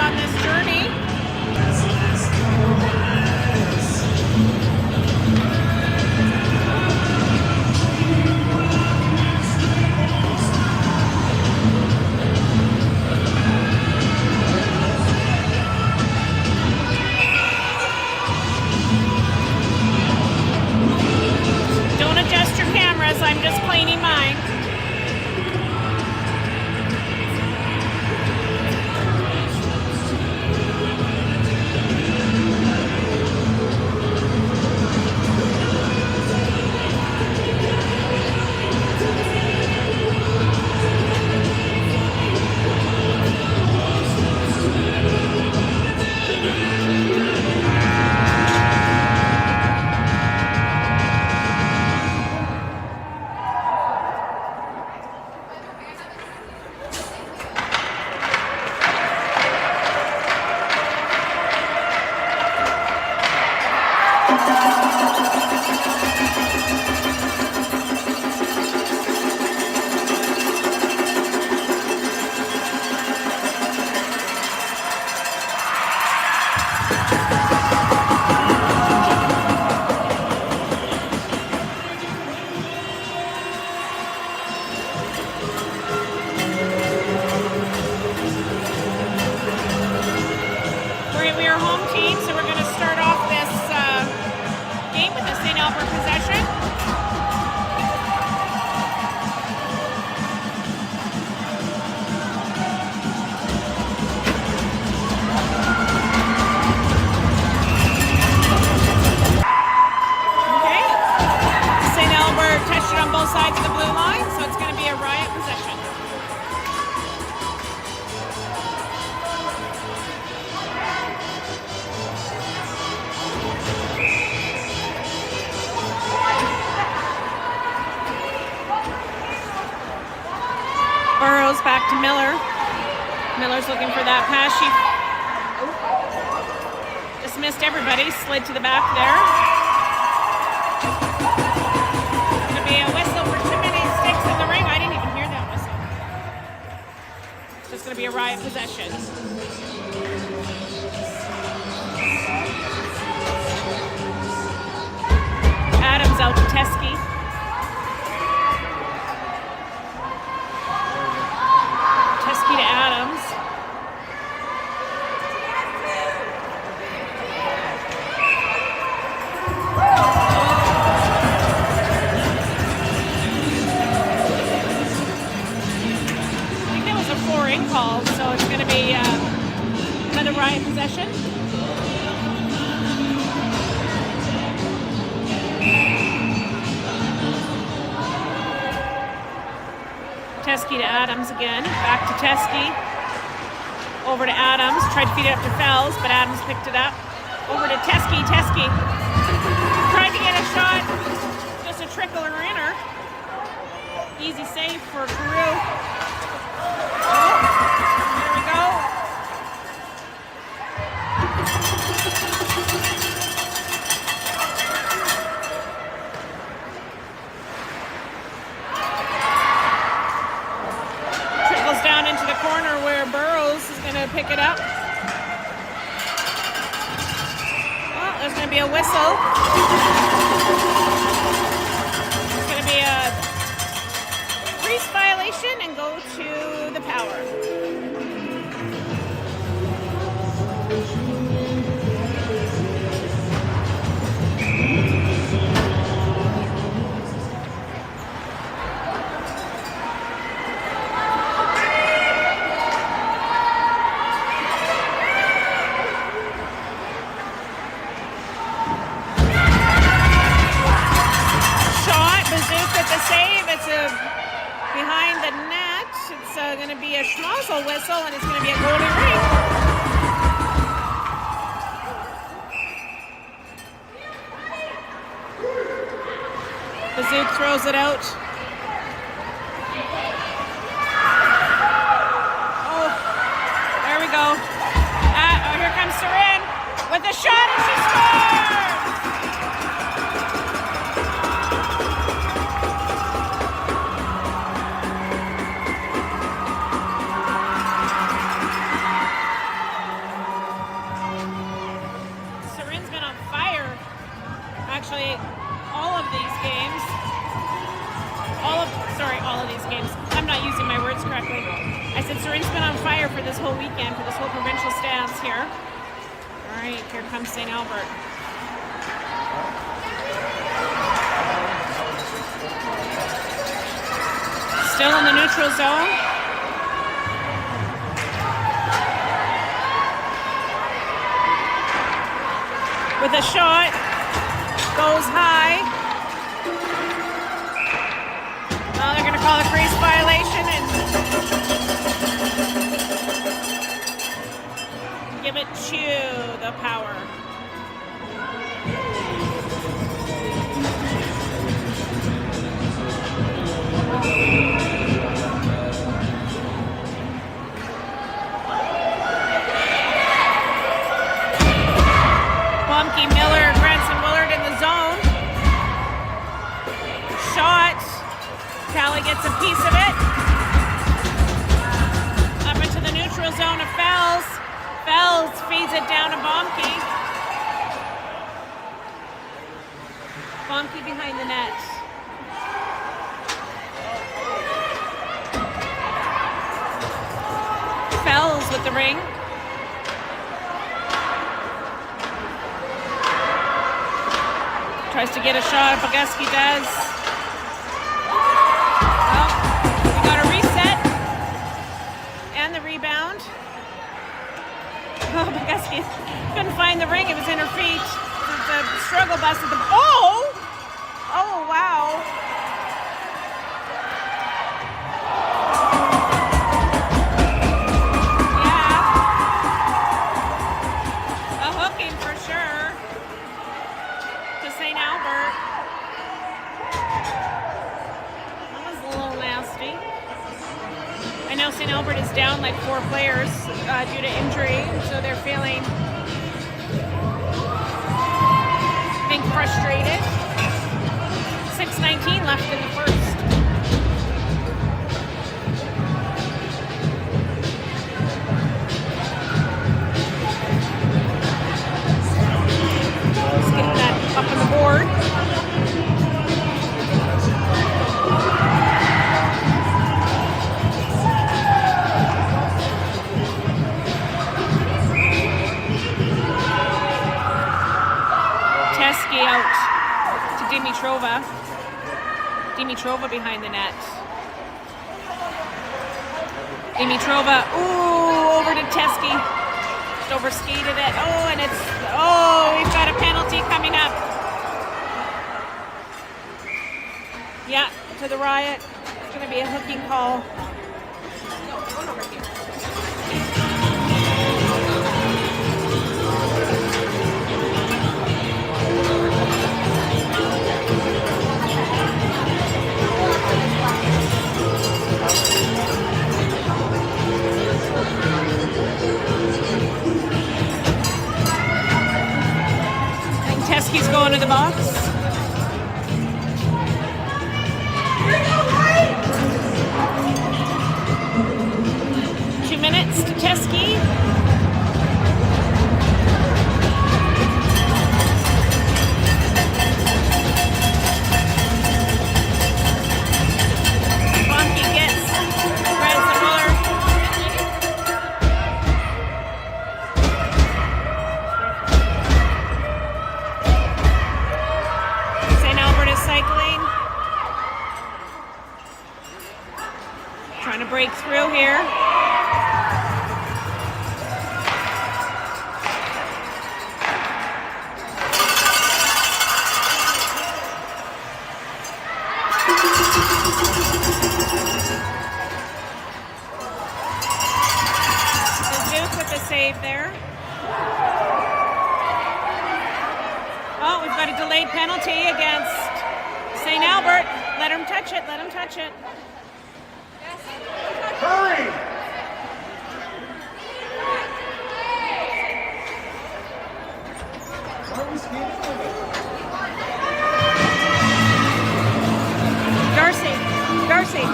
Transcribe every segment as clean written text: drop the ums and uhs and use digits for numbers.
on this journey. Don't adjust your cameras, I'm just cleaning mine. Sides of the blue line, so it's going to be a Riot possession. Burrows back to Miller. Miller's looking for that pass. She just missed everybody, slid to the back there. A whistle for too many sticks in the ring. I didn't even hear that whistle. It's just going to be a Riot possession. Adams out to Teskey. Teskey to Adams. Call, so it's going to be another Riot possession. Teskey to Adams again. Back to Teskey. Over to Adams. Tried to feed it up to Fells, but Adams picked it up. Over to Teskey. Teskey tried to get a shot. Just a trickler in her. Easy save for Carew. There we go. Trickles down into the corner where Burrows is going to pick it up. Well, there's going to be a whistle. It's going to be a crease violation and go to the power. Behind the net, it's going to be a schmozzle whistle, and it's going to be a goalie ring. Bazook throws it out. Oh, there we go. Oh, here comes Soren with a shot, and she scores! correctly. I said Serin's been on fire for this whole weekend, for this whole provincial stands here. All right, here comes St. Albert. Still in the neutral zone. With a shot, goes high. Well, they're going to call a crease violation and give it to the Power. Miller, Branson Willard in the zone. Shot. Tally gets a piece of it. Up into the neutral zone of Fells. Fells feeds it down to Bomke. Bomke behind the net. Fells with the ring. Tries to get a shot. Boguski does. Well, we got a reset and the rebound. Oh, Boguski couldn't find the ring. It was in her feet. The struggle bus at the. Oh! Oh, wow. Yeah. A hooking for sure. St. Albert. That was a little nasty. I know St. Albert is down like 4 players due to injury, so they're feeling, I think, frustrated. 6:19 left in the first. Up on the board. Teske out to Dimitrova. Dimitrova behind the net. Dimitrova, ooh, over to Teske. Just overskated it. Oh, and it's, oh, we've got a penalty coming up. Yeah, to the Riot. It's going to be a hooking call. And Teske's going to the box. Minutes to Teske. Bomke gets Branson Willard. St. Albert is cycling. Trying to break through here. Save there. Oh, we've got a delayed penalty against St. Albert. Let him touch it. Let him touch it. Hurry! Darcy. Darcy.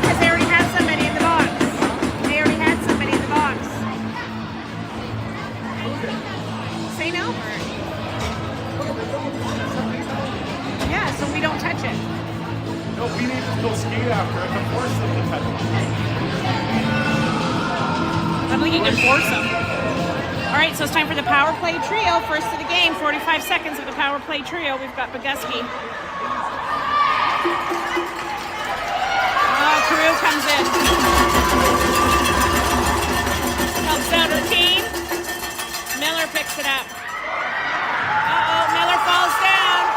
Because they already had somebody in the box. They already had somebody in the box. St. Albert. Yeah, so we don't touch it. No, we need to go skate after it to force them to touch it. I don't think you can force them. All right, so it's time for the power play trio. First of the game, 45 seconds of the power play trio. We've got Boguski. Oh, Carew comes in. Helps out her team. Miller picks it up. Uh-oh, Miller falls down.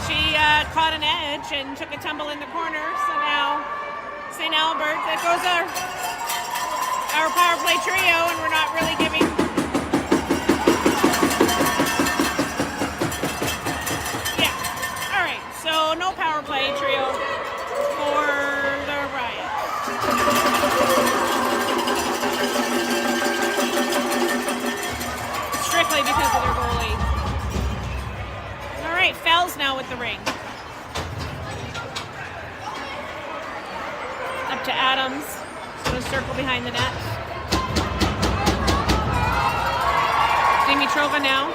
She caught an edge and took a tumble in the corner. So now St. Albert, there goes our power play trio, and we're not really giving. Yeah. All right. So no power play trio for the Riot. Strictly because of their goalie. All right. Fells now with the ring. Up to Adams. So a circle behind the net. Dimitrova now.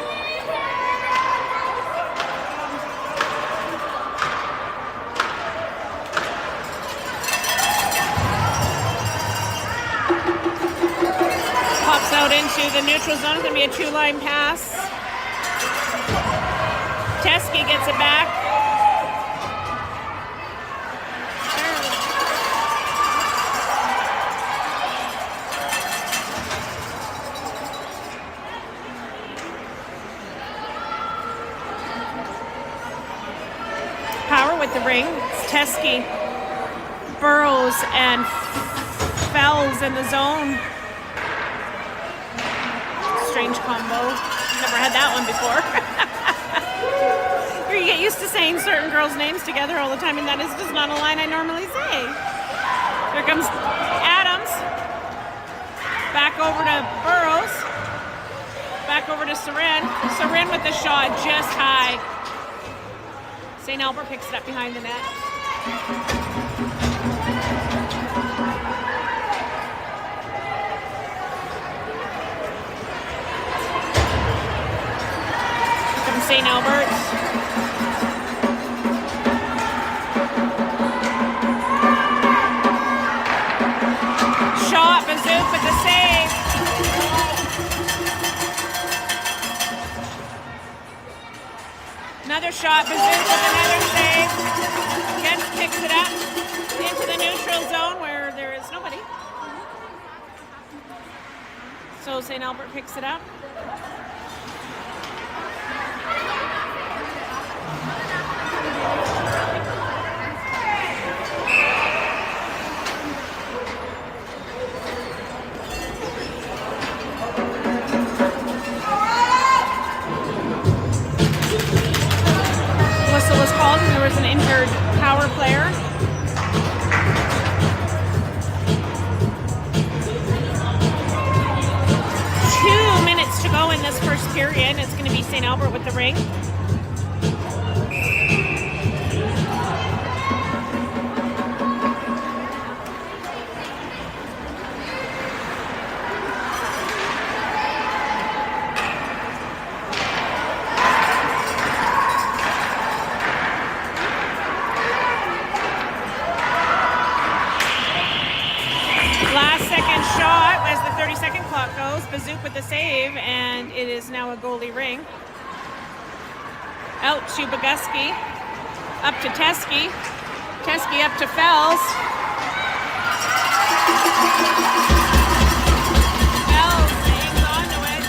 Pops out into the neutral zone. It's going to be a two-line pass. Teskey gets it back. With the ring, it's Teskey, Burrows, and Fells in the zone. Strange combo. Never had that one before. You get used to saying certain girls' names together all the time, and that is just not a line I normally say. Here comes Adams. Back over to Burrows. Back over to Sarin. Sarin with the shot just high. St. Albert picks it up behind the net. From St. Albert. Shot, Bazook with the save. Another shot, Bazook with another save. Jens picks it up into the neutral zone where there is nobody. So St. Albert picks it up. Was called and there was an injured power player. Two minutes to go in this first period. It's going to be St. Albert with the ring. Shot as the 30-second clock goes. Bazook with the save, and it is now a goalie ring. Out to Boguski. Up to Teskey. Teskey up to Fells. Fells hangs on to it.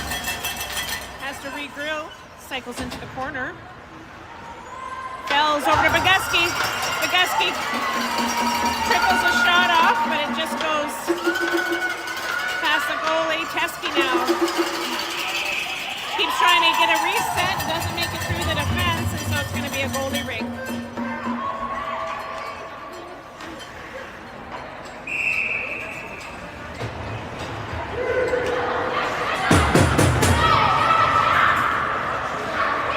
Has to regroup. Cycles into the corner. Fells over to Boguski. Boguski triples a shot off, but it just goes past the goalie. Teskey now keeps trying to get a reset, doesn't make it through the defense, and so it's going to be a goalie ring.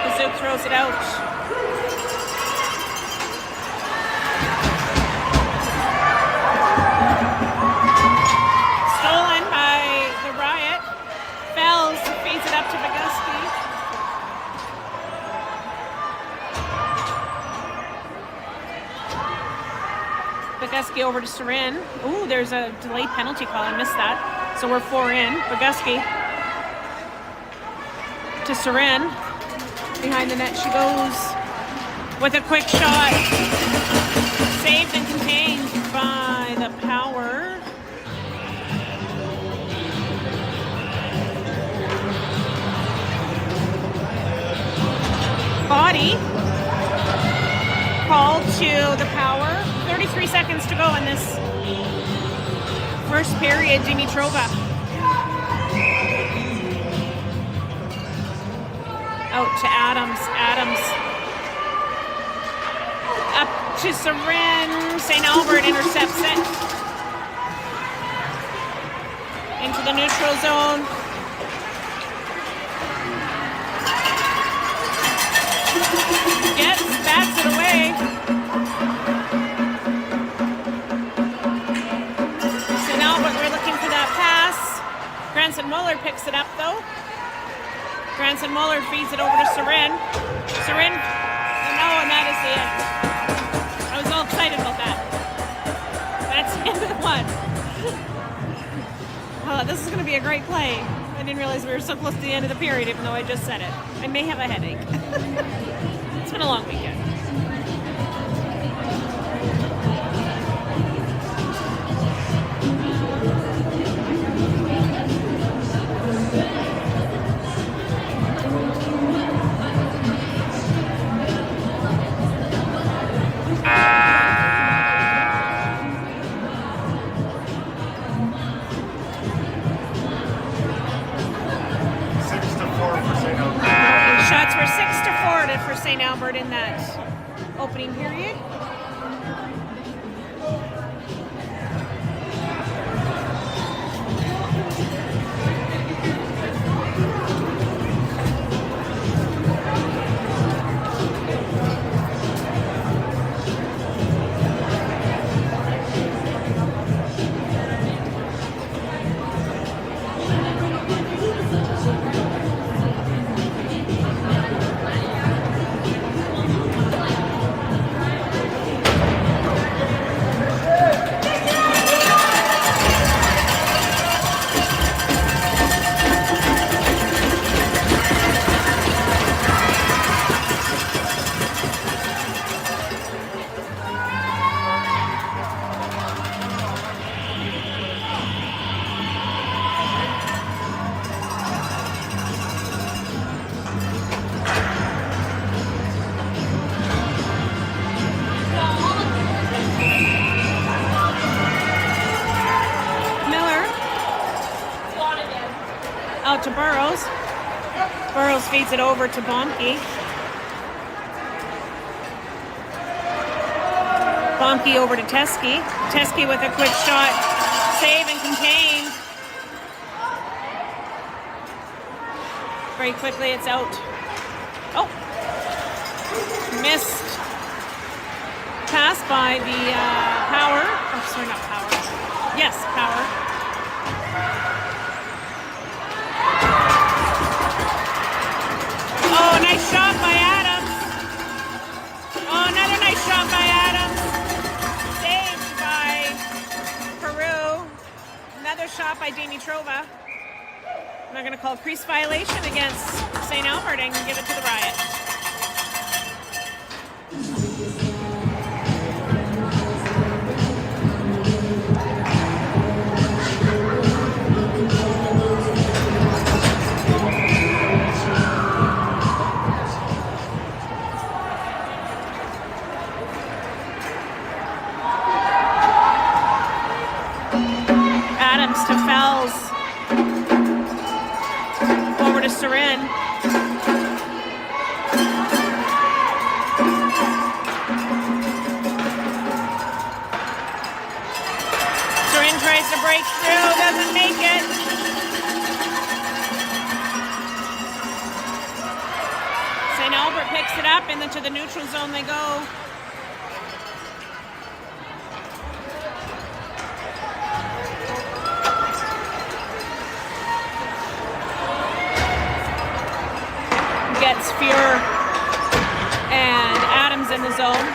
Bazook throws it out. Feeds it up to Boguski. Boguski over to Sarin. Ooh, there's a delayed penalty call. I missed that. So we're 4 in. Boguski to Sarin. Behind the net she goes with a quick shot. Saved and contained by the Power. Body called to the Power. 33 seconds to go in this first period. Dimitrova out to Adams. Adams up to Sarin. St. Albert intercepts it into the neutral zone. Bats it away. St. Albert, we're looking for that pass. Granson Muller picks it up though. Granson Muller feeds it over to Sarin. Sarin, no, and that is the end. I was all excited about that. That's the end of the one. Oh, this is going to be a great play. I didn't realize we were so close to the end of the period, even though I just said it. I may have a headache. It's been a long weekend. Shots were 6-4 for St. Albert in that opening period. Out to Burrows. Burrows feeds it over to Bomke. Bomke over to Teske. Teske with a quick shot. Save and contained. Very quickly it's out. Oh! Missed. Pass by the Power. Oh, sorry, not Power. Yes, Power. Oh, nice shot by Adams. Oh, another nice shot by Adams. Saved by Peru. Another shot by Dimitrova. I'm not going to call a crease violation against St. Albert and give it to the Riot. To Fells. Over to Sarin. Sarin tries to break through, doesn't make it. St. Albert picks it up and then to the neutral zone they go. Gets Fuhr and Adams in the zone.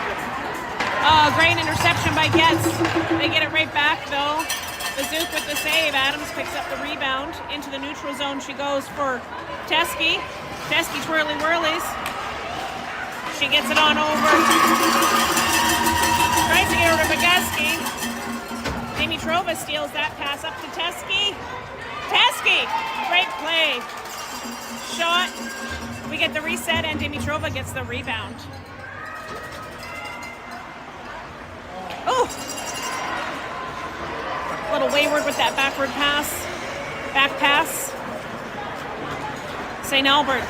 Oh, great interception by Getz. They get it right back though. Bazook with the save. Adams picks up the rebound. Into the neutral zone she goes for Teske. Teske twirly whirlies. She gets it on over. Tries to get over to Boguski. Dimitrova steals that pass up to Teske. Teske! Great play. Shot. We get the reset and Dimitrova gets the rebound. Oh! A little wayward with that backward pass. Back pass. St. Albert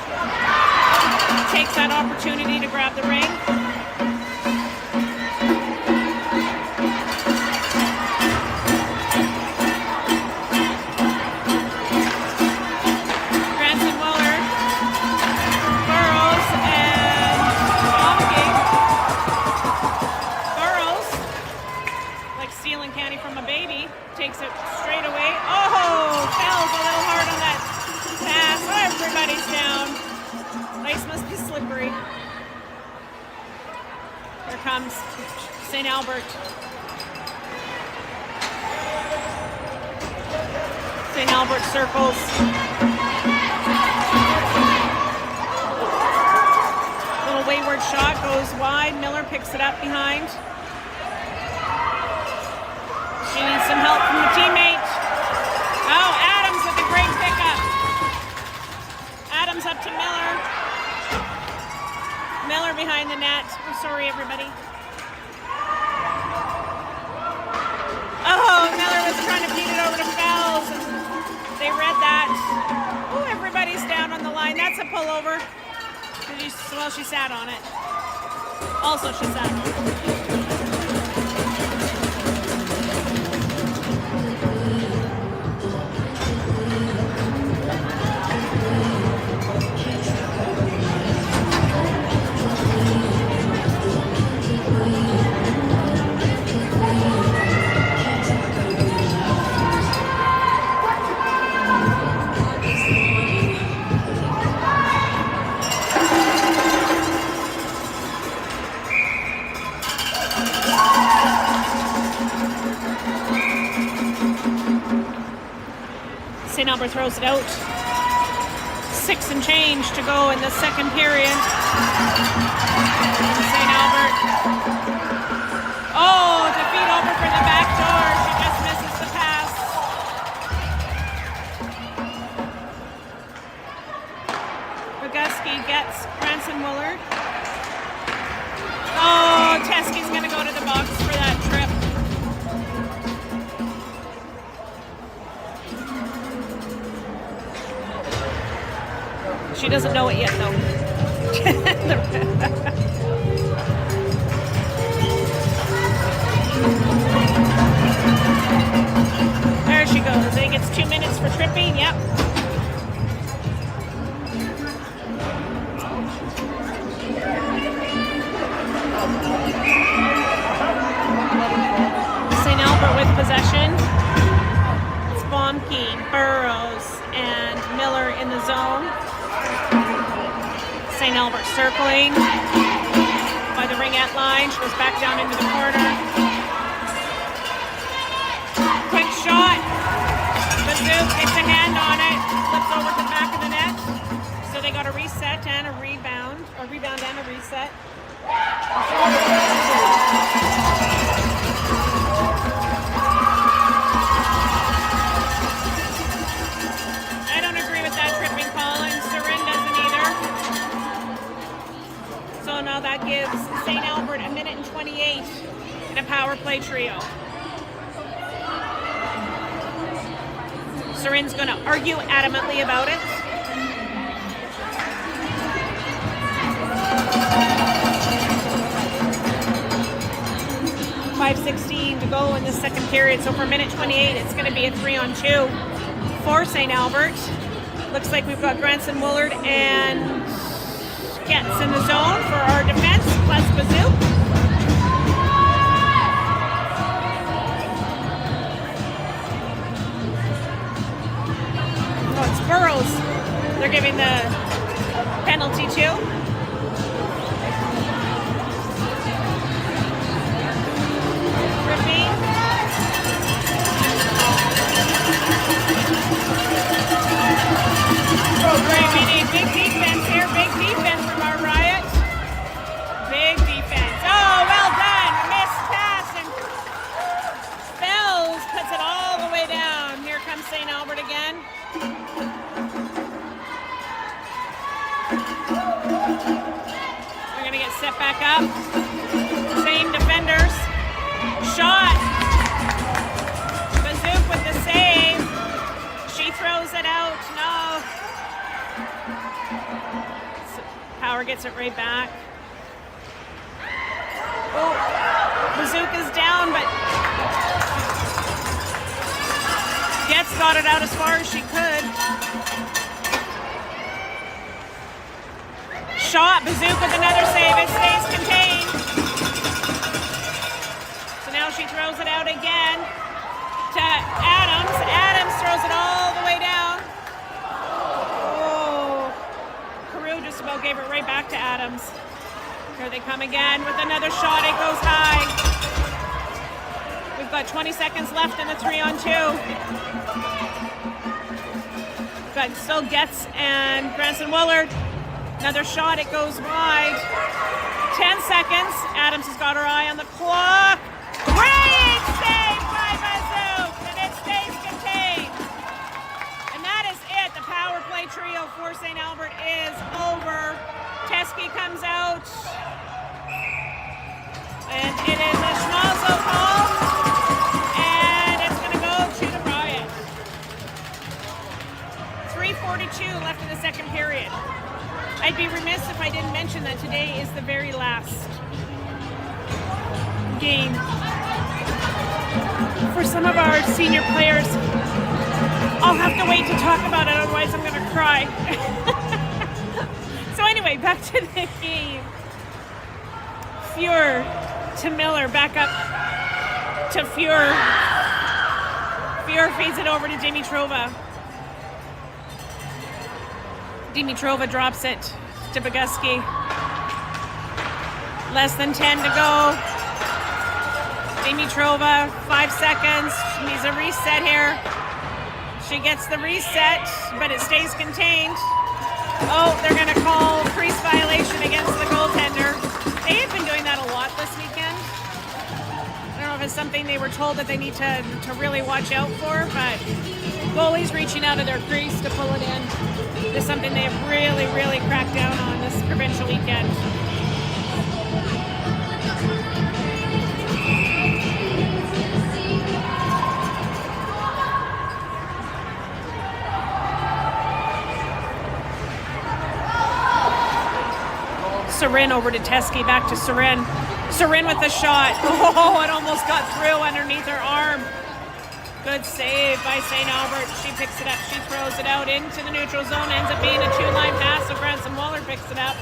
takes that opportunity to grab the ring. Granson Willard, Burrows, and Omke. Burrows, like stealing candy from a baby, takes it straight away. Oh, Fells a little hard on that pass. Oh, everybody's down. Ice must be slippery. Here comes St. Albert. St. Albert circles. Little wayward shot goes wide. Miller picks it up behind. She needs some help from the teammate. Oh, Adams with a great pickup. Adams up to Miller. Miller behind the net. I'm sorry, everybody. Oh, Miller was trying to beat it over to Fells, and they read that. Oh, everybody's down on the line. That's a pullover. Well, she sat on it. Also, she sat on it. St. Albert throws it out. 6 and change to go in the second period. St. Albert. Oh, to feed over for the back door. She just misses the pass. Boguski gets Granson Willard. Oh, Teske's going to go to the box for that trip. She doesn't know it yet, though. There she goes. I think it's 2 minutes for tripping. Yep. St. Albert with possession. It's Bomke, Burrows, and Miller in the zone. St. Albert circling by the ringette line. She goes back down into the corner. Quick shot. Bazook gets a hand on it. Flips over to the back of the net. So they got a reset and a rebound. A rebound and a reset. I don't agree with that tripping call, and Surin doesn't either. So now that gives St. Albert 1 minute and 28 in a power play trio. Surin's going to argue adamantly about it. .5:16 to go in the second period. So for 1:28, it's going to be a 3-on-2 for St. Albert. Looks like we've got Granson Willard and Getz in the zone for our defense, plus Bazook. Oh, it's Burrows. They're giving the penalty to. set back up. Same defenders. Shot. Bazook with the save. She throws it out. No. Power gets it right back. Oh, Bazook is down, but got it out as far as she could. Shot, Bazook with another save. It stays contained. So now she throws it out again to Adams. Adams throws it all the way down. Oh, Carew just about gave it right back to Adams. Here they come again with another shot. It goes high. We've got 20 seconds left in the 3-on-2. We've got still Getz and Granson Willard. Another shot. It goes wide. 10 seconds. Adams has got her eye on the clock. Great save by Bazook, and it stays contained. And that is it. The power play trio for St. Albert is over. Teskey comes out. And it is a schnozzle call, and it's going to go to the Riot. 3:42 left in the second period. I'd be remiss if I didn't mention that today is the very last game for some of our senior players. I'll have to wait to talk about it, otherwise I'm going to cry. So anyway, back to the game. Fuhr to Miller, back up to Fuhr. Fuhr feeds it over to Dimitrova. Dimitrova drops it to Boguski. Less than 10 to go. Dimitrova, 5 seconds. She needs a reset here. She gets the reset, but it stays contained. Oh, they're going to call crease violation against the goaltender. They have been doing that a lot this weekend. I don't know if it's something they were told that they need to really watch out for, but goalies reaching out of their crease to pull it in is something they have really, really cracked down on this provincial weekend. Sarin over to Teskey, back to Sarin. Sarin with the shot. Oh, it almost got through underneath her arm. Good save by St. Albert. She picks it up. She throws it out into the neutral zone. Ends up being a two-line pass, so Granson Willard picks it up.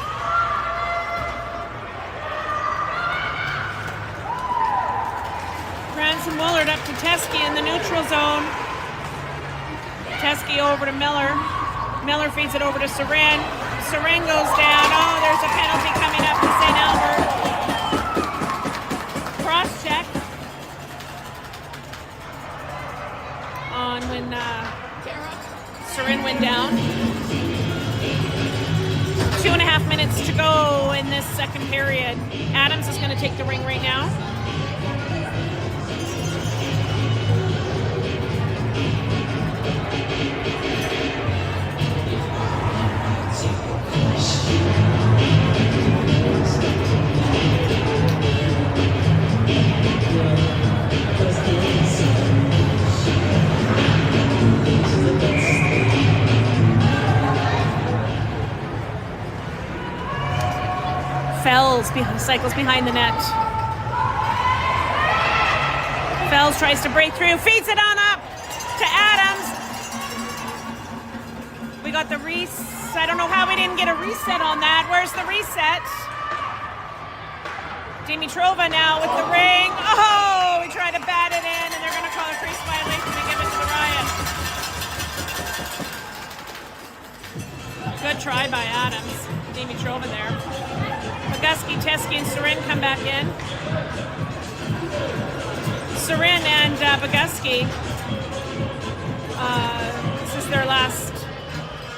Granson Willard up to Teskey in the neutral zone. Teskey over to Miller. Miller feeds it over to Sarin. Sarin goes down. Oh, there's a penalty coming up to St. Albert. Cross check on when Sarin went down. 2.5 minutes to go in this second period. Adams is going to take the ring right now. Fells cycles behind the net. Fells tries to break through, feeds it on up to Adams. We got the reset. I don't know how we didn't get a reset on that. Where's the reset? Dimitrova now with the ring. Oh, we tried to bat it in, and they're going to call a crease violation and give it to the Riot. Good try by Adams. Dimitrova there. Boguski, Teskey, and Sarin come back in. Sarin and Boguski, this is their last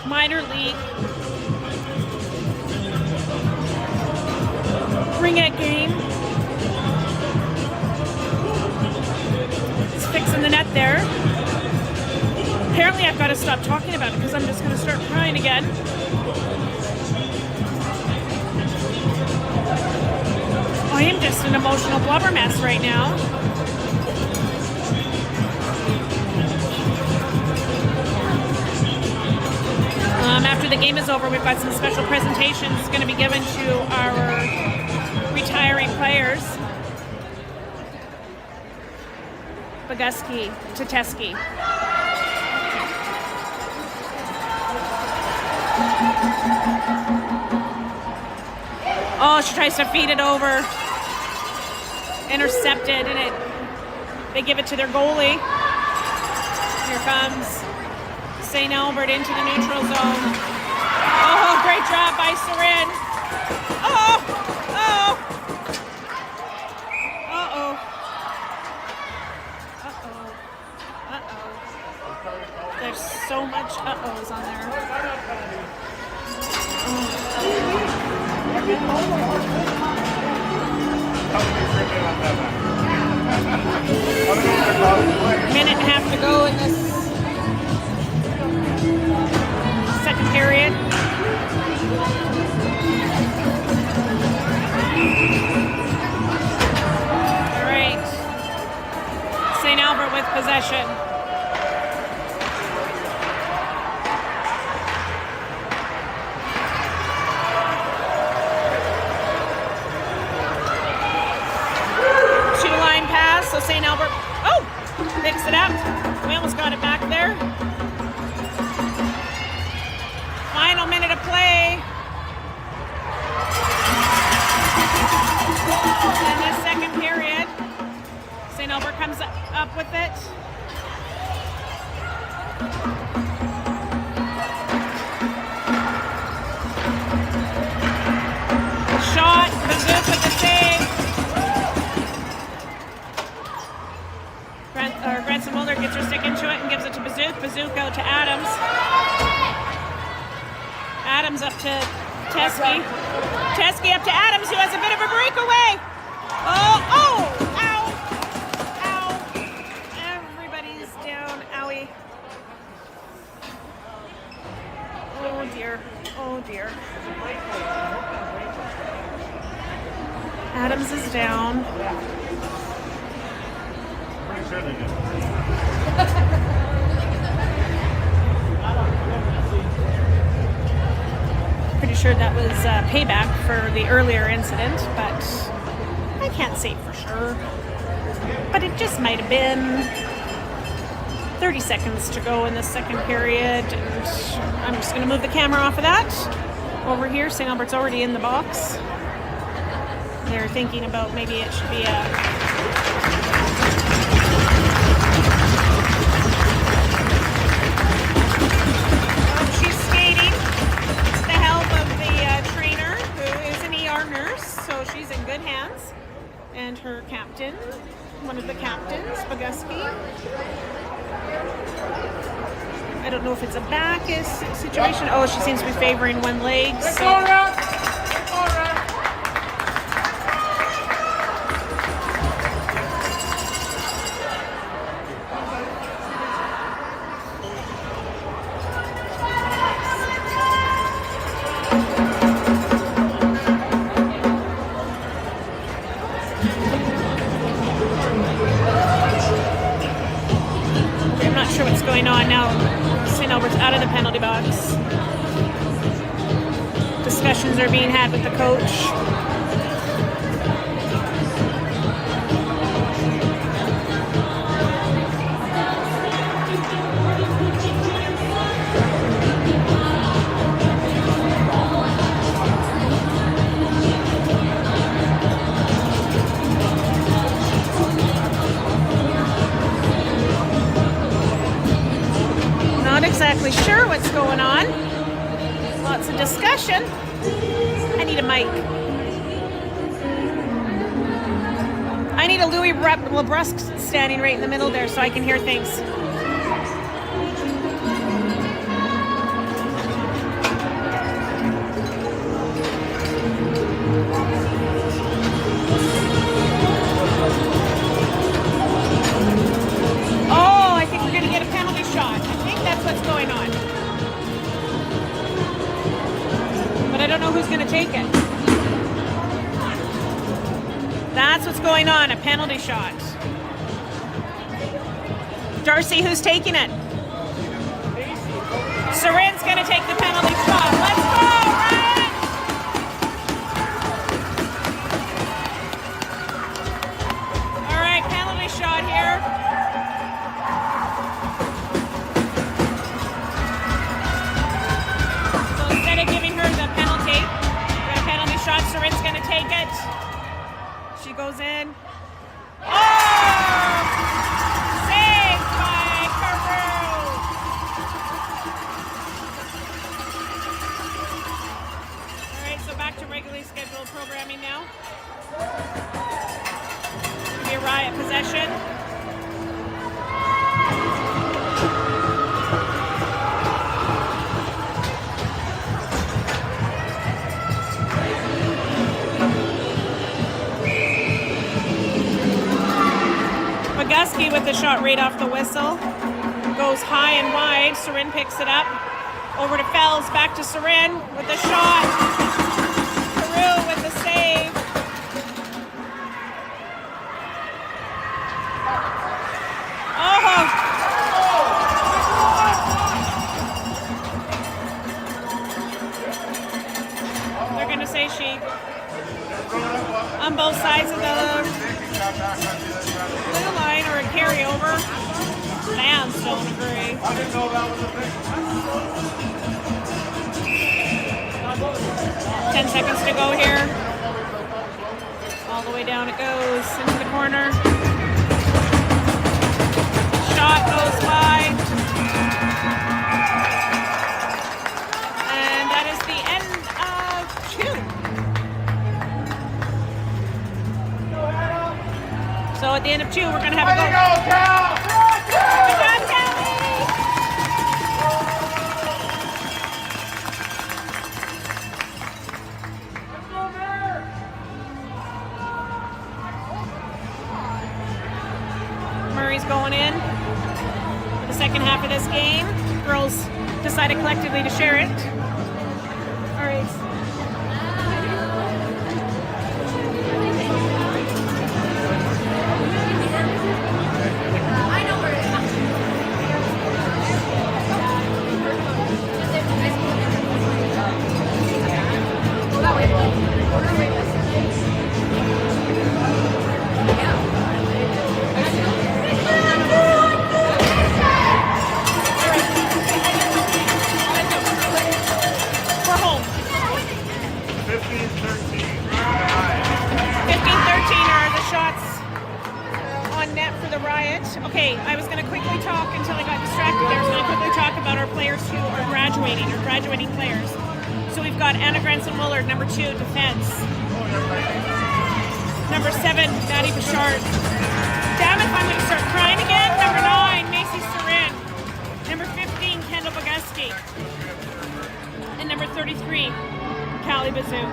minor league ring-it game. It's fixing the net there. Apparently I've got to stop talking about it because I'm just going to start crying again. I am just an emotional blubber mess right now. After the game is over, we've got some special presentations going to be given to our retiring players. Boguski to Teske. Oh, she tries to feed it over. Intercepted, and they give it to their goalie. Here comes St. Albert into the neutral zone. Oh, great job by Sorin. Oh, oh. Uh-oh. Uh-oh. Uh-oh. There's so much uh-ohs on there. Minute and a half to go in this second period. All right. St. Albert with possession. Two-line pass, so St. Albert, oh, picks it up. We almost got it back there. Final minute of play. In the second period, St. Albert comes up with it. Shot, Bazook with the save. Granson Mulder gets her stick into it and gives it to Bazook. Bazook out to Adams. Adams up to Teske. Teske up to Adams, who has a bit of a breakaway. Oh, oh, ow, ow. Everybody's down, owie. Oh dear, oh dear. Adams is down. Pretty sure they did. Pretty sure that was payback for the earlier incident, but I can't say for sure. But it just might have been 30 seconds to go in the second period, and I'm just going to move the camera off of that. Over here, St. Albert's already in the box. They're thinking about maybe it should be a... nurse, so she's in good hands. And her captain, one of the captains, Boguski. I don't know if it's a back situation. Oh, she seems to be favoring one leg. So. What's going on now? St. Albert's out of the penalty box. Discussions are being had with the coach. Exactly sure what's going on. Lots of discussion. I need a mic. I need a Louis LeBrusque standing right in the middle there so I can hear things. Oh, I think we're going to get a penalty shot. That's what's going on. But I don't know who's going to take it. That's what's going on, a penalty shot. Darcy, who's taking it? Serin's gonna take the penalty shot. Let's go, Riot! All right, penalty shot here. So instead of giving her the penalty, the penalty shot, Serin's gonna take it. She goes in. Oh! Saved by Carew! All right, so back to regularly scheduled programming now. It'll be a Riot possession. Gusky with the shot right off the whistle. Goes high and wide. Serin picks it up. Over to Fells. Back to Serin with the shot. Carew with the save. Oh! They're going to say she on both sides of the blue line or a carryover. Fans don't agree. I didn't know that was a thing. 10 seconds to go here. All the way down it goes into the corner. Shot goes wide. And that is the end of 2. So at the end of 2, we're going to have a goal. Good job, Kelly! Murray's going in for the second half of this game. Girls decided collectively to share it. All right. Okay, I was going to quickly talk until I got distracted there. I was going to quickly talk about our players who are graduating, or graduating players. So we've got Anna Granson-Willard, number 2, defense. Number 7, Maddie Bouchard. Damn it, I'm going to start crying again. Number 9, Macy Serin. Number 15, Kendall Boguski. And number 33, Callie Bazoo.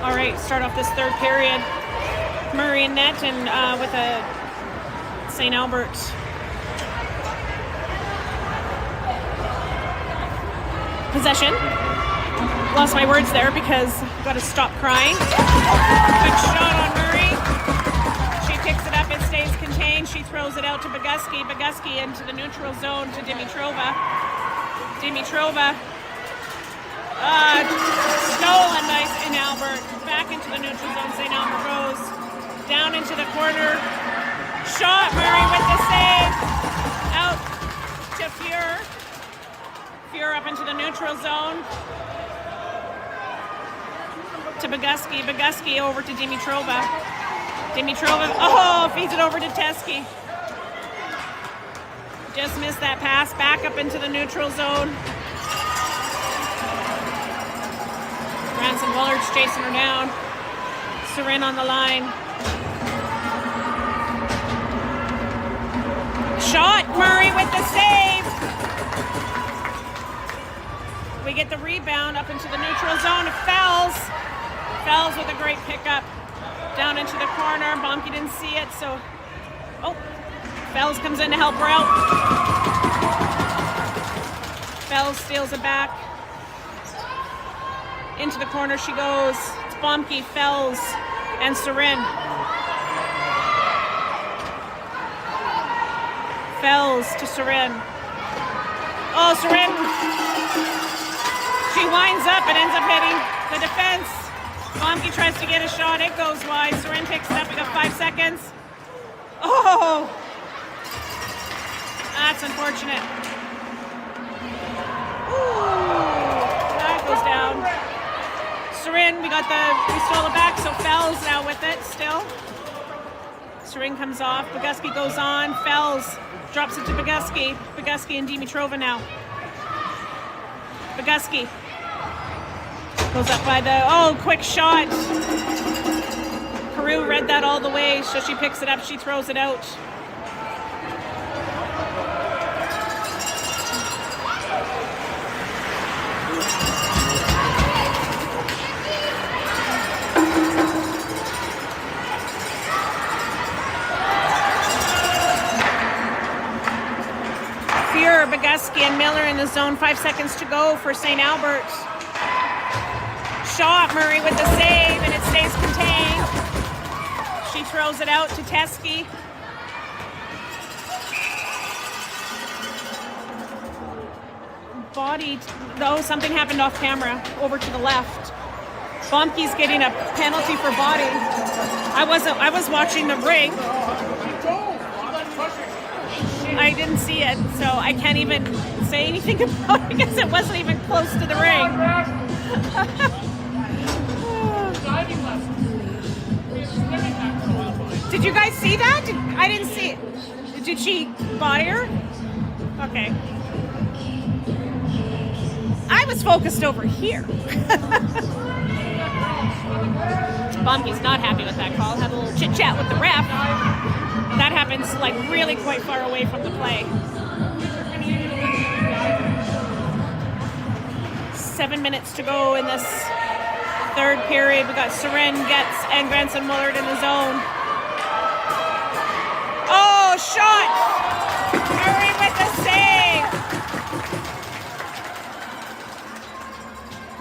All right, start off this third period. Murray in net and with a St. Albert possession. Lost my words there because I've got to stop crying. Good shot on Murray. She picks it up, it stays contained. She throws it out to Boguski. Boguski into the neutral zone to Dimitrova. Dimitrova. Stolen by St. Albert. Back into the neutral zone. St. Albert goes down into the corner. Shot. Murray with the save. Out to Fuhr. Fuhr up into the neutral zone. To Boguski. Boguski over to Dimitrova. Dimitrova. Feeds it over to Teskey. Just missed that pass. Back up into the neutral zone. Granson-Willard's chasing her down. Serin on the line. Shot. Murray with the save. We get the rebound up into the neutral zone. Fells. Fells with a great pickup. Down into the corner. Bomke didn't see it, so... Fells comes in to help her out. Fells Fells steals it back. Into the corner she goes. It's Bomke, Fells, and Sorin. Fells to Sorin. Oh, Sorin. She winds up and ends up hitting the defense. Bomke tries to get a shot. It goes wide. Sorin picks it up. We got 5 seconds. Oh! That's unfortunate. Ooh, that goes down. Sorin, we stole it back, so Fells now with it still. Sorin comes off. Boguski goes on. Fells drops it to Boguski. Boguski and Dimitrova now. Boguski goes up by the, quick shot. Peru read that all the way, so she picks it up, she throws it out. Boguski and Miller in the zone. 5 seconds to go for St. Albert. Shot, Murray with the save, and it stays contained. She throws it out to Teskey. Bodied, though something happened off camera, over to the left. Bomke's getting a penalty for body. I was watching the ring. I didn't see it, so I can't even say anything about it because it wasn't even close to the ring. Did you guys see that? I didn't see it. Did she body her? Okay. I was focused over here. Bomke's not happy with that call. Had a little chit chat with the ref. That happens like really quite far away from the play. 7 minutes to go in this third period. We got Sorin, Getz, and Granson Willard in the zone. Oh, shot! Murray with the save!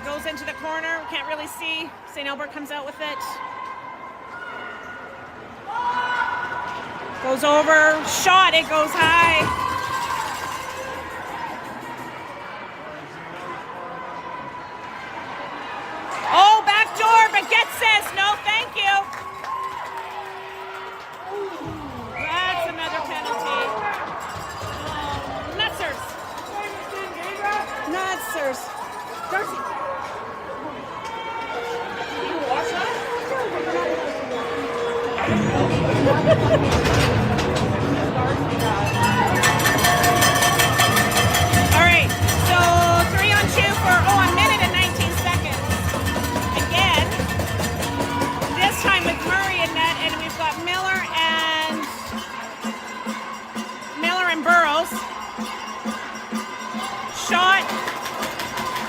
Goes into the corner. Can't really see. St. Albert comes out with it. Goes over, shot, it goes high. Oh, back door, but Getz says no, thank you. That's another penalty. Oh, nutsers. Nutsers. Darcy. You watch that? All right, so 3-on-2 for a minute and 19 seconds. Again, this time with Murray in net, and we've got Miller and Burrows. Shot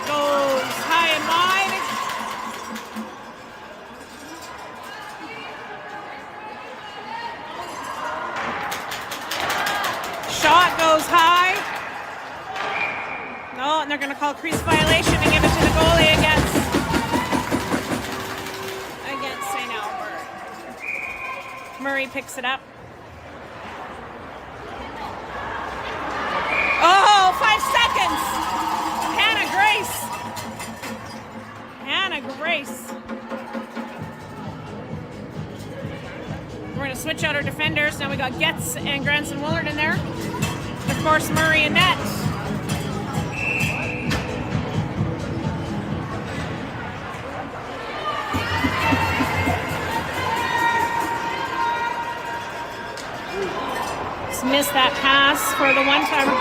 goes high and wide. Shot goes high. No, and they're going to call crease violation and give it to the goalie against St. Albert. Murray picks it up. Oh, 5 seconds. Hannah Grace. We're going to switch out our defenders. Now we got Getz and Granson Willard in there. Of course, Murray in net. Just missed that pass for the one-timer.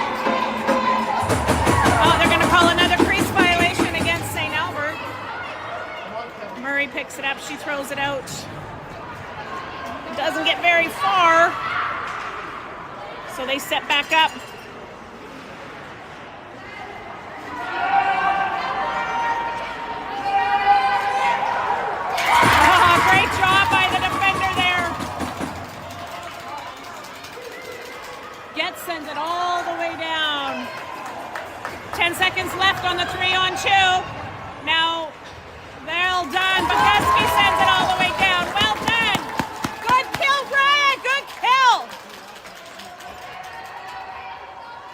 Oh, they're going to call another crease violation against St. Albert. Murray picks it up. She throws it out. It doesn't get very far. So they set back up. Oh, great job by the defender there. Getz sends it all the way down. 10 seconds left on the 3-on-2. Now, well done. Bogusky sends it all the way down. Well done. Good kill, Riot. Good kill.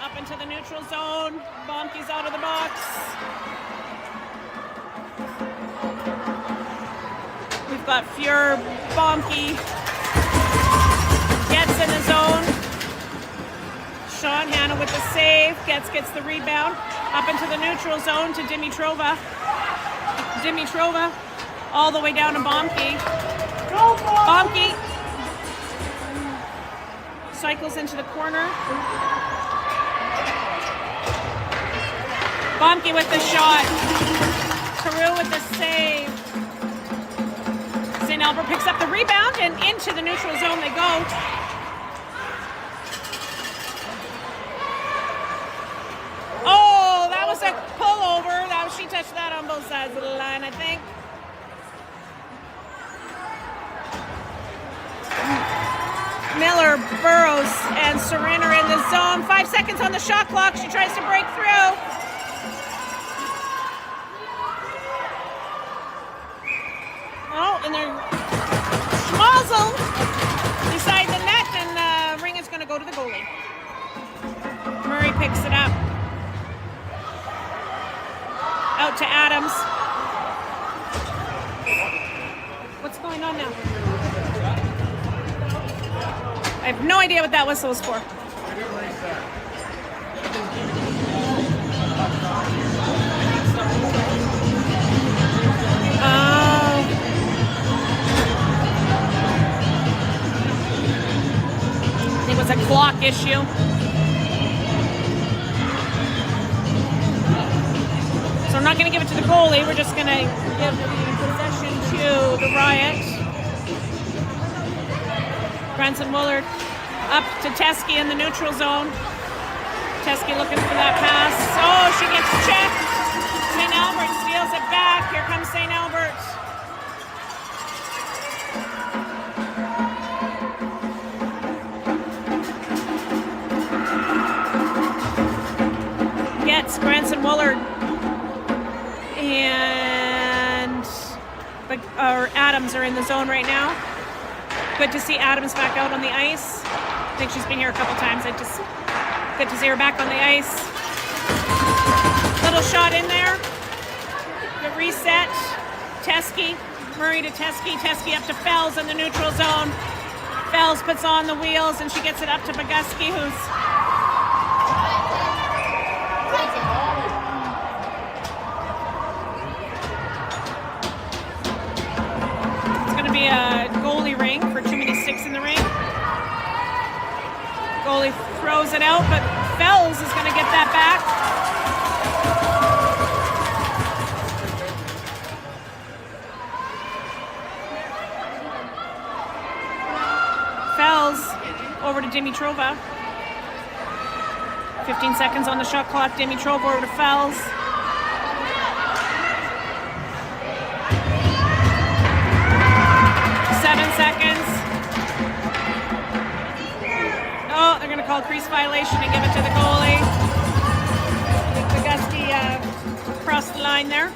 Up into the neutral zone. Bomke's out of the box. We've got Fuhr, Bomke. Gets in the zone. Sean Hanna with the save. Gets the rebound. Up into the neutral zone to Dimitrova. Dimitrova all the way down to Bomke. Bomke cycles into the corner. Bomke with the shot. Carew with the save. St. Albert picks up the rebound and into the neutral zone they go. Oh, that was a pullover. She touched that on both sides of the line, I think. Miller, Burrows, and Sorin are in the zone. 5 seconds on the shot clock. She tries to break through. Oh, and they're schmozzle beside the net, and the ring is going to go to the goalie. Murray picks it up. Out to Adams. What's going on now? I have no idea what that whistle was for. I think it was a clock issue. So I'm not going to give it to the goalie. We're just going to give the possession to the Riot. Branson Willard up to Teske in the neutral zone. Teske looking for that pass. Oh, she gets checked. St. Albert steals it back. Here comes St. Albert. Gets Branson Willard. And Adams are in the zone right now. Good to see Adams back out on the ice. I think she's been here a couple times. Good to see her back on the ice. Little shot in there. Good reset. Teske. Murray to Teske. Teske up to Fells in the neutral zone. Fells puts on the wheels and she gets it up to Bogusky, who's be a goalie ring for too many sticks in the ring. Goalie throws it out, but Fells is going to get that back. Fells over to Dimitrova. 15 seconds on the shot clock. Dimitrova over to Fells. Oh, they're going to call crease violation and give it to the goalie. Bogusky crossed the line there.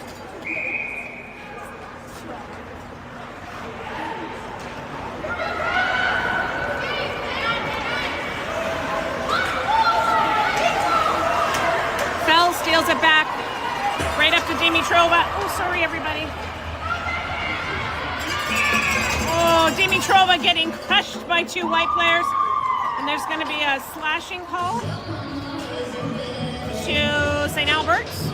Fells steals it back. Right up to Dimitrova. Oh, sorry, everybody. Oh, Dimitrova getting crushed by two white players. And there's going to be a slashing call to St. Albert's.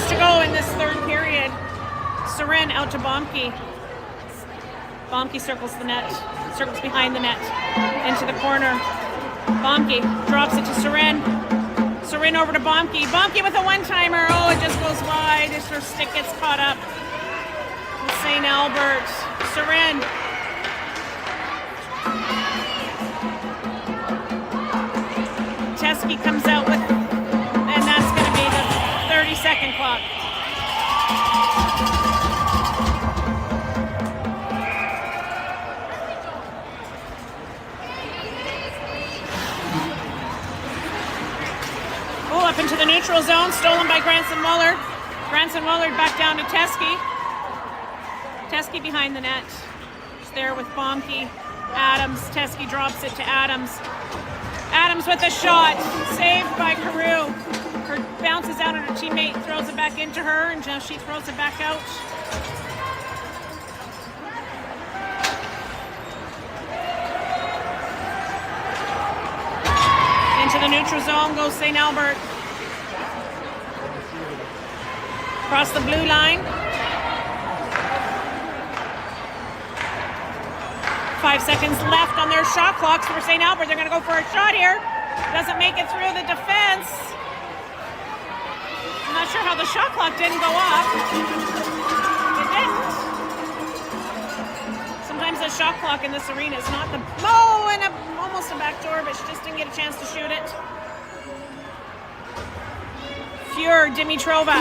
To go in this third period. Sorin out to Bomke. Bomke circles the net, circles behind the net, into the corner. Bomke drops it to Sorin. Sorin over to Bomke. Bomke with a one-timer. Oh, it just goes wide as her stick gets caught up. St. Albert. Sorin. Teske comes out with, and that's going to neutral zone, stolen by Granson Willard. Granson Willard back down to Teske. Teske behind the net. He's there with Bomke. Adams. Teske drops it to Adams. Adams with a shot. Saved by Carew. Her bounces out on her teammate, throws it back into her, and now she throws it back out. Into the neutral zone goes St. Albert. Across the blue line. 5 seconds left on their shot clocks for St. Albert. They're going to go for a shot here. Doesn't make it through the defense. I'm not sure how the shot clock didn't go up. It didn't. Sometimes the shot clock in this arena is not the... Oh, and almost a backdoor, but she just didn't get a chance to shoot it. Fuhr, Dimitrova.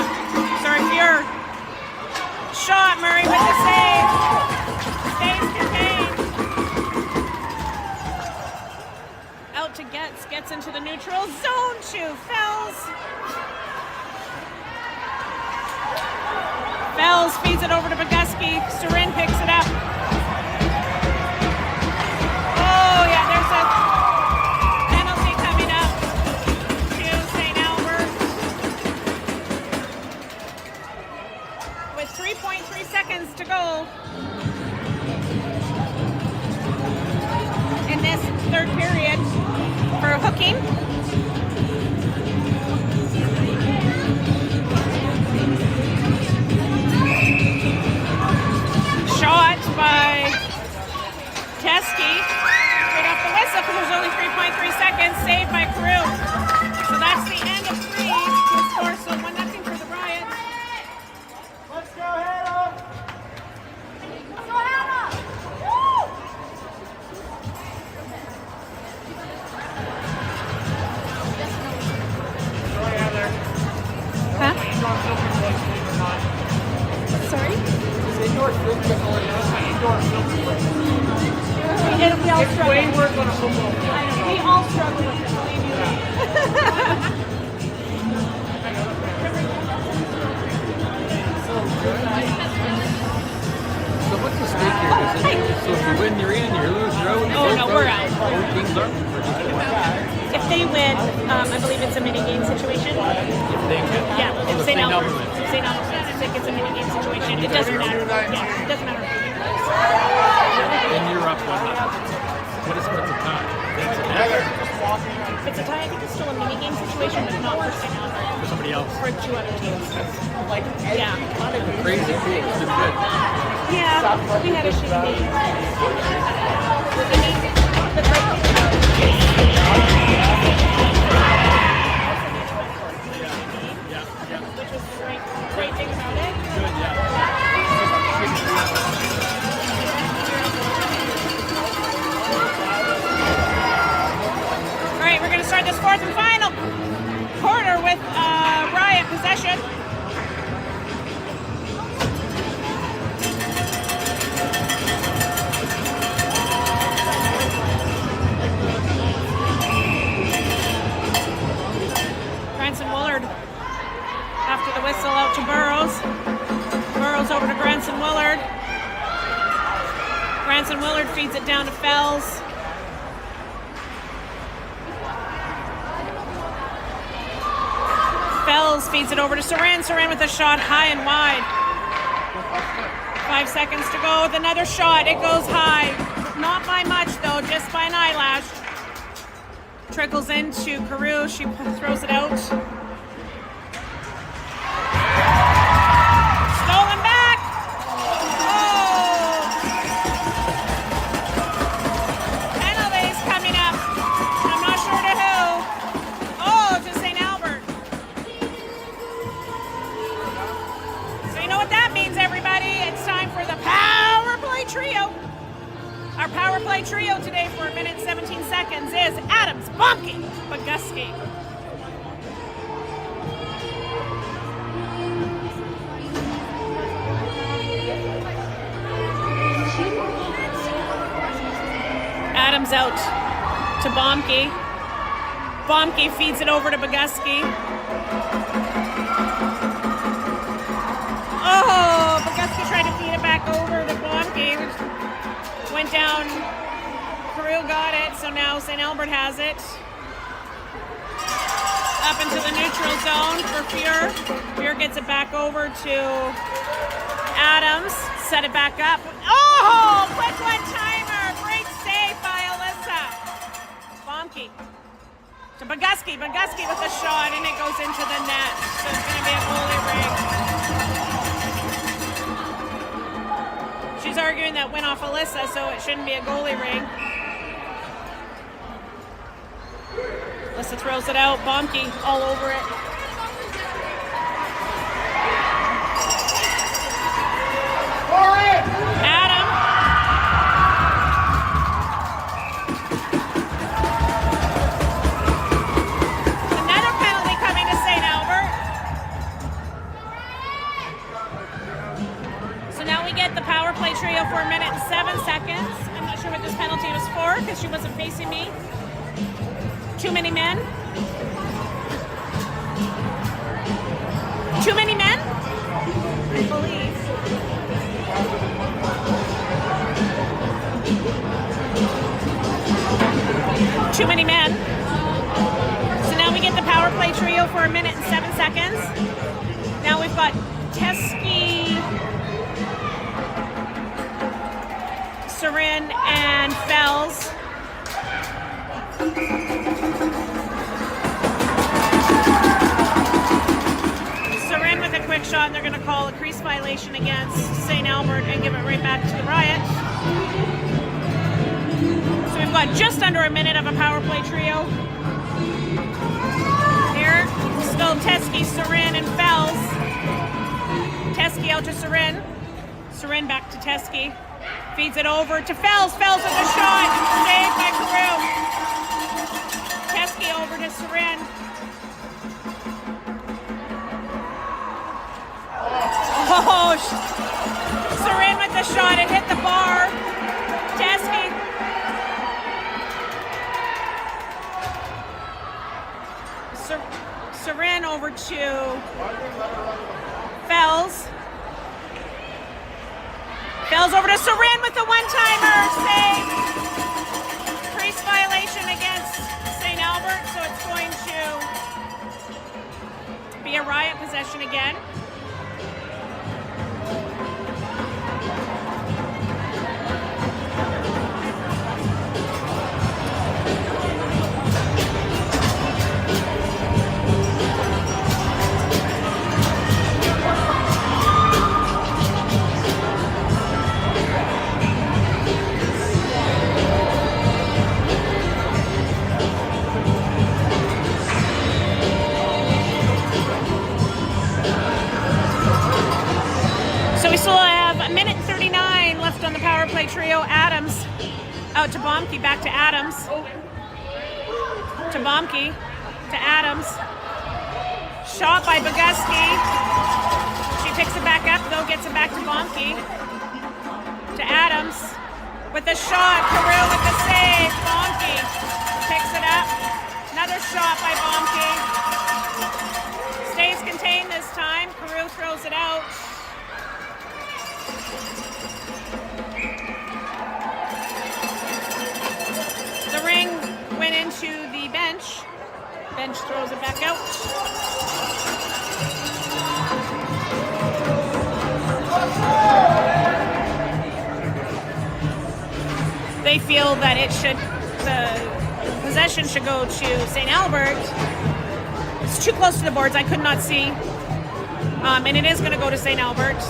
Sorry, Fuhr. Shot, Murray with the save. Stays contained. Out to gets into the neutral zone. Fells. Fells feeds it over to Boguski. Sorin picks it up. Oh, yeah, there's a penalty coming up to St. Albert. With 3.3 seconds to go in this third period for hooking. Shot by Teske. Right off the whistle because there's only 3.3 seconds. Saved by Carew. So that's the end of 3 to score. So 1-0 for the Riot. Let's go, Hannah! Let's go, Hannah! Woo! Sorry, Heather. Huh? Indoor filter place, believe it or not. Sorry? Indoor filter place. Indoor filter place. We all It's struggle. way worse on a football field. I know. We all struggle with it, believe you me. So what's the stake here? So if you win, you're in. You lose, you're out. Oh, no, we're out. Both teams are. If they win, I believe it's a mini-game situation. If they win. Yeah, Oh, if the St. St. Albert Albert wins. wins. St. Albert wins. I think it's a mini-game situation. It doesn't matter. Yeah, it doesn't matter who you lose. Then you're up 1-0. What is what's the time? If it's a tie, I think it's still a mini-game situation, but not for St. Albert. For somebody else. For 2 other teams. Yeah. Crazy. It's been good. Yeah, we had a shitty game. The great thing about it which was the great thing about it. Good, yeah. All right, we're going to start this fourth and final quarter with Riot possession. Granson Willard after the whistle out to Burrows. Burrows over to Granson Willard. Granson Willard feeds it down to Fells. Fells feeds it over to Sorin. Sorin with a shot high and wide. 5 seconds to go with another shot. It goes high. Not by much though, just by an eyelash. Trickles into Carew. She throws it out. Stolen back. Oh! Penalties coming up. I'm not sure to who. Oh, to St. Albert. So you know what that means, everybody. It's time for the power play trio. Our power play trio today for 1 minute 17 seconds is Adams, Bomke, Boguski. Adams out to Bomke. Bomke feeds it over to Boguski. Oh, Boguski tried to feed it back over to Blomke, which went down. Peru got it, so now St. Albert has it. Up into the neutral zone for Fear. Fear gets it back over to Adams. Set it back up. Oh, quick one-timer. Great save by Alyssa. Blomke to Boguski. Boguski with a shot, and it goes into the net. So it's going to be a goalie ring. She's arguing that went off Alyssa, so it shouldn't be a goalie ring. Alyssa throws it out. Blomke all over it. Adam. Another penalty coming to St. Albert. So now we get the power play trio for 1 minute and 7 seconds. I'm not sure what this penalty was for because she wasn't facing me. Too many men? Too many men? I believe. Too many men. So now we get the power play trio for 1 minute and 7 seconds. Now we've got Teske, Sarin, and Fells. Sarin with a quick shot, and they're going to call a crease violation against St. Albert and give it right back to the Riot. So we've got just under a minute of a power play trio. Here, still Teske, Sarin, and Fells. Teske out to Sarin. Sarin back to Teske. Feeds it over to Fells. Fells with a shot. Saved by Peru. Teske over to Sarin. Oh, Sarin with the shot. It hit the bar. Teske. Sarin over to Fells. Fells over to Sarin with the one-timer. Save. Crease violation against St. Albert, so it's going to be a Riot possession again. So we still have 1 minute and 39 left on the power play trio. Adams out to Blomke, back to Adams. To Blomke, to Adams. Shot by Boguski. She picks it back up though, gets it back to Blomke. To Adams with the shot. Peru with the save. Blomke picks it up. Another shot by Blomke. Stays contained this time. Peru throws it out. The ring went into the bench. Bench throws it back out. They feel that the possession should go to St. Albert. It's too close to the boards. I could not see. And it is going to go to St. Albert.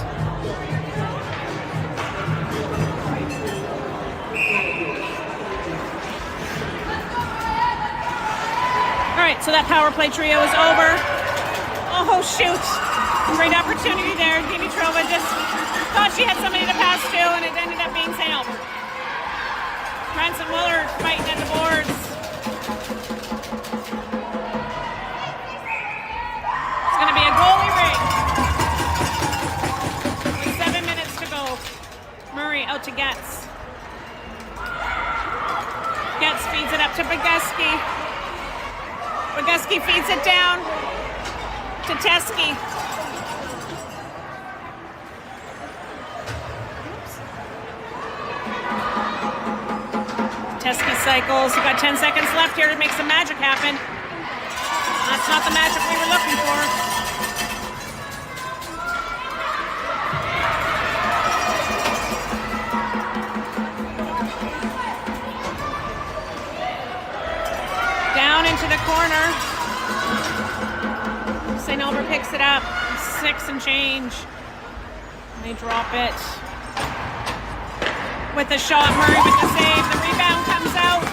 All right, so that power play trio is over. Oh, shoot. Great opportunity there. Dimitrova just thought she had somebody to pass to, and it ended up being St. Albert. Branson Willard fighting at the boards. It's going to be a goalie ring. With 7 minutes to go. Murray out to Getz. Getz feeds it up to Boguski. Boguski feeds it down. to Teskey. Teskey cycles. We've got 10 seconds left here to make some magic happen. That's not the magic we were looking for. Down into the corner. St. Albert picks it up. 6 and change. And they drop it. With the shot, Murray with the save. The rebound comes out.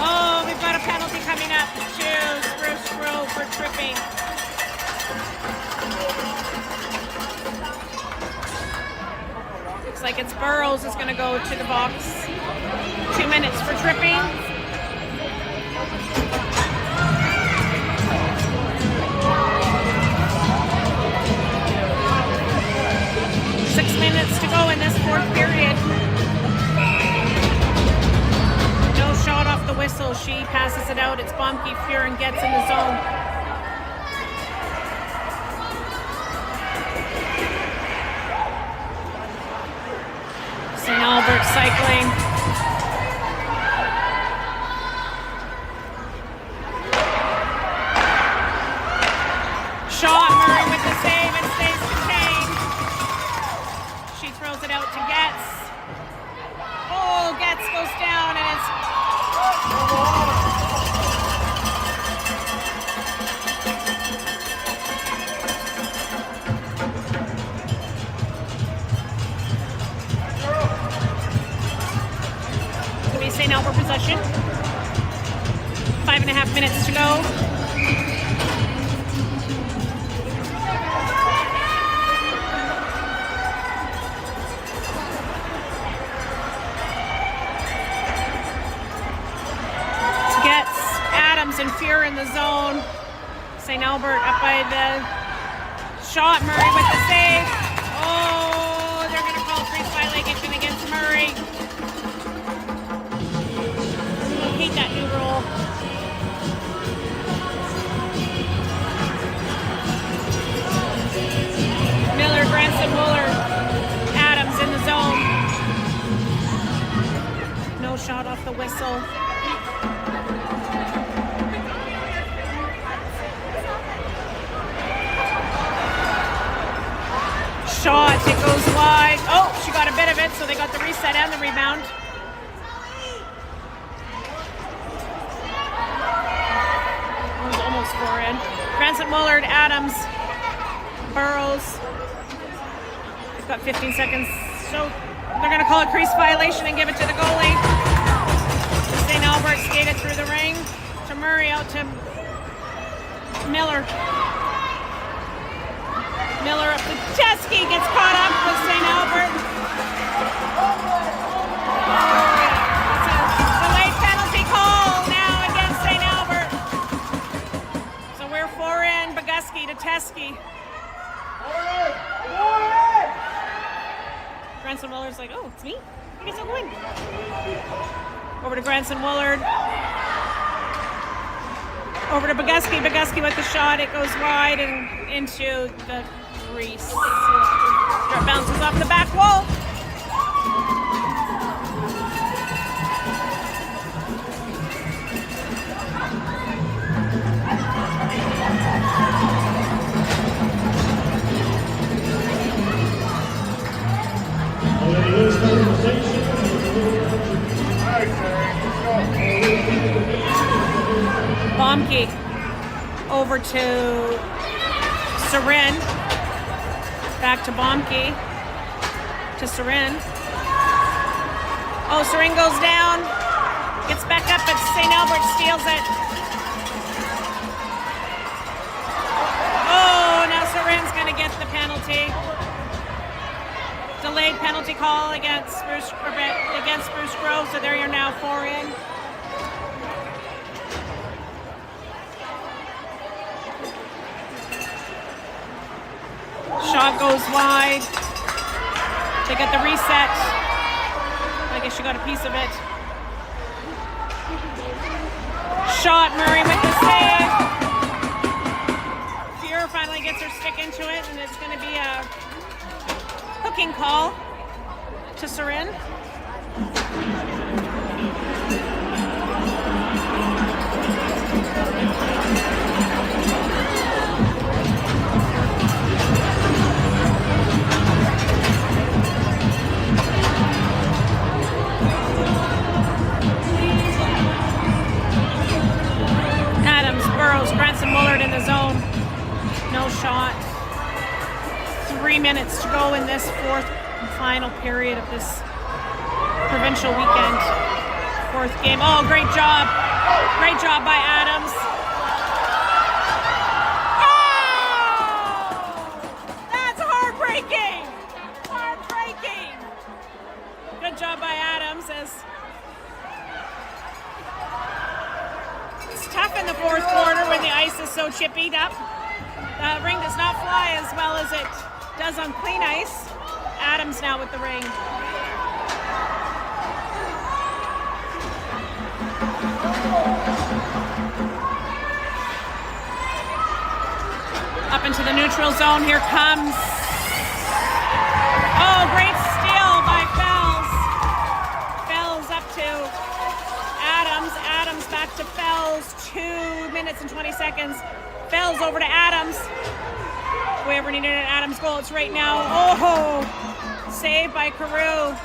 Oh, we've got a penalty coming up to Spruce Grove for tripping. Looks like it's Burrows is going to go to the box. 2 minutes for tripping. Minutes to go in this fourth period. No shot off the whistle. She passes it out. It's Bomke. Furin gets in the zone. St. Albert cycling. Shot, Murray with the save and stays contained. She throws it out to Getz. Oh, Getz goes down and it's... It's going to be St. Albert possession. 5.5 minutes to go. And Fear in the zone. St. Albert up by the shot. Murray with the save. Oh, they're going to call crease violation against Murray. I hate that new rule. Miller, Granson, Muller, Adams in the zone. No shot off the whistle. Shot, it goes wide. Oh, she got a bit of it, so they got the reset and the rebound. It was almost 4 in. Granson, Mullard, Adams, Burrows. They've got 15 seconds, so they're going to call a crease violation and give it to the goalie. St. Albert skated through the ring to Murray, out to Miller. Miller up to Teskey, gets caught up with St. Albert. It's a delayed penalty call now against St. Albert. So we're 4 in, Boguski to Teskey. Granson Willard's like, oh, it's me? I guess I'll win. Over to Granson Willard. Over to Boguski. Boguski with the shot. It goes wide and into the crease. It bounces off the back wall. Bomke over to Sarin. Back to Bomke. To Sarin. Oh, Sarin goes down. Gets back up, but St. Albert steals it. Oh, now Sarin's going to get the penalty. Delayed penalty call against Spruce Grove, so there you're now 4 in. Shot goes wide. They get the reset. I guess you got a piece of it. Shot, Murray with the save. Amber finally gets her stick into it, and it's going to be a hooking call to Surin. Adams, Burrows, Branson, Mullard in the zone. No shot. 3 minutes to go in this fourth and final period of this provincial weekend. Fourth game. Oh, great job. Great job by Adams. Oh! That's heartbreaking. Heartbreaking. Good job by Adams as it's tough in the fourth quarter when the ice is so chippied up. The ring does not fly as well as it does on clean ice. Adams now with the ring. Up into the neutral zone, here comes. Oh, great steal by Fells. Fells up to Adams. Adams back to Fells. 2 minutes and 20 seconds. Fells over to Adams. If we ever needed an Adams goal, it's right now. Oh, saved by Carew.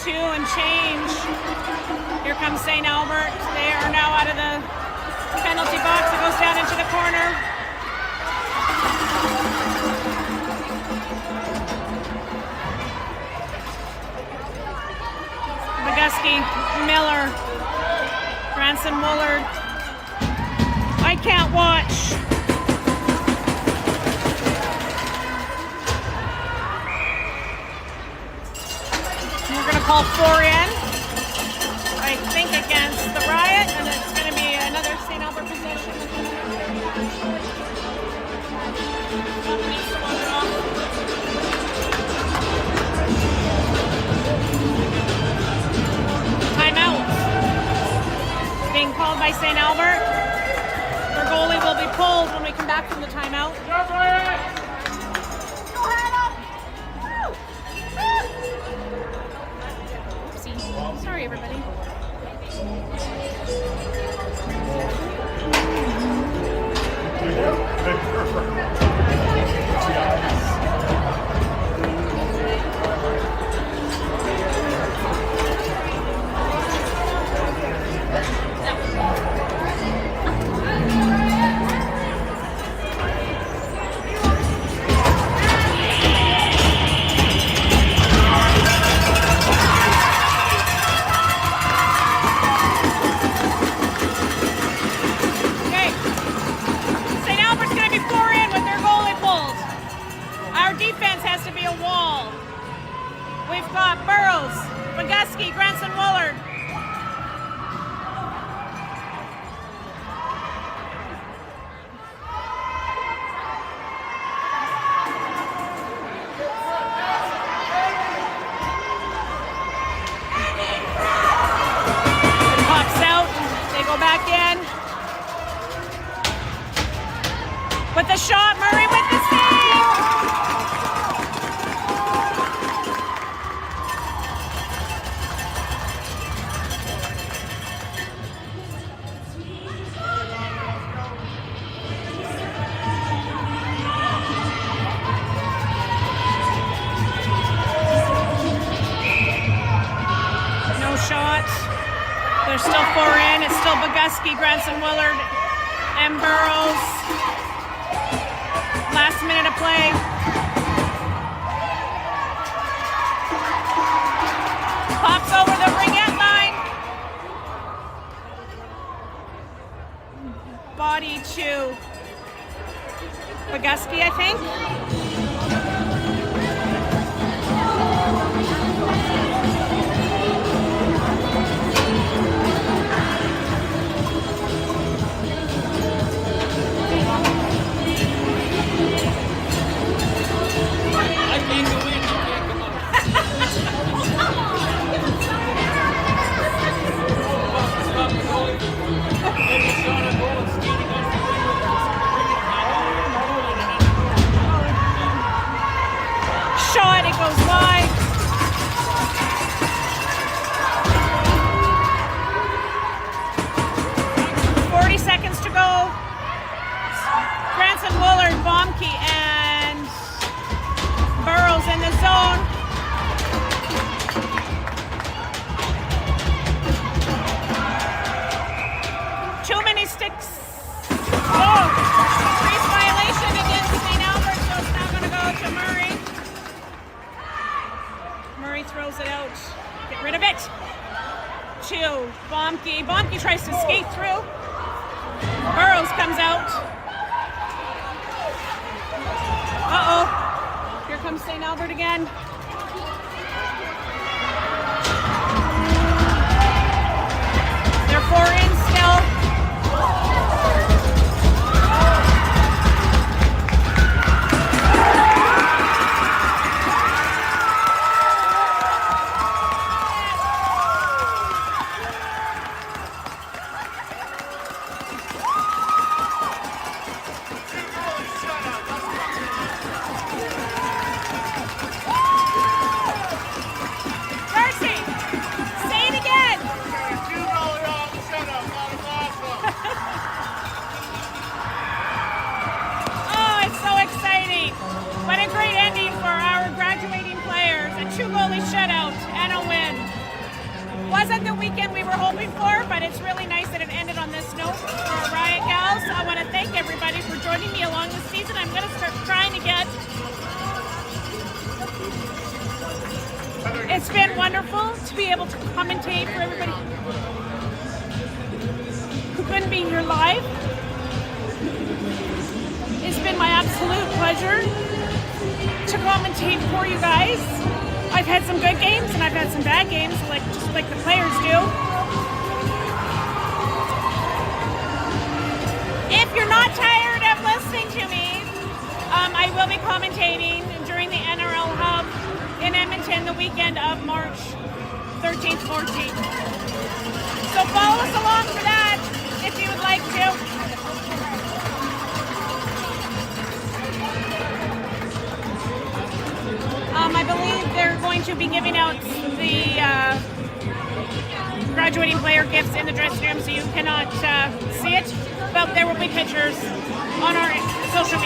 2 and change. Here comes St. Albert. They are now out of the penalty box. It goes down into the corner. Boguski, Miller, Branson, Mullard. I can't watch. We're going to call 4 in, I think, against the Riot, and it's going to be another St. Albert possession. Timeout being called by St. Albert. Their goalie will be pulled when we come back from the timeout. Oopsie. Sorry, everybody. Boguski, Branson, Mullard. It pops out. They go back in. With the shot, Murray with the save. There's still 4 in. It's still Boguski, Branson, Willard, and Burrows. Last minute of play. Pops over the ringette line. Body to Boguski, I think. Bombkey and Burrows in the zone. Too many sticks. Oh, crease violation against St. Albert, so it's now going to go to Murray. Murray throws it out. Get rid of it. To Bombkey. Bombkey tries to skate through. Burrows comes out. Uh-oh. Here comes St. Albert again. They're 4 in still. Wasn't the weekend we were hoping for, but it's really nice that it ended on this note for our Riot Gals. I want to thank everybody for joining me along the season. I'm going to start trying to get... It's been wonderful to be able to commentate for everybody who couldn't be here live. It's been my absolute pleasure to commentate for you guys. I've had some good games and I've had some bad games, just like the players do. If you're not tired of listening to me, I will be commentating during the NRL Hub in Edmonton the weekend of March 13th, 14th. So follow us along for that if you would like to. I believe they're going to be giving out the graduating player gifts in the dressing room, so you cannot see it, but there will be pictures on our social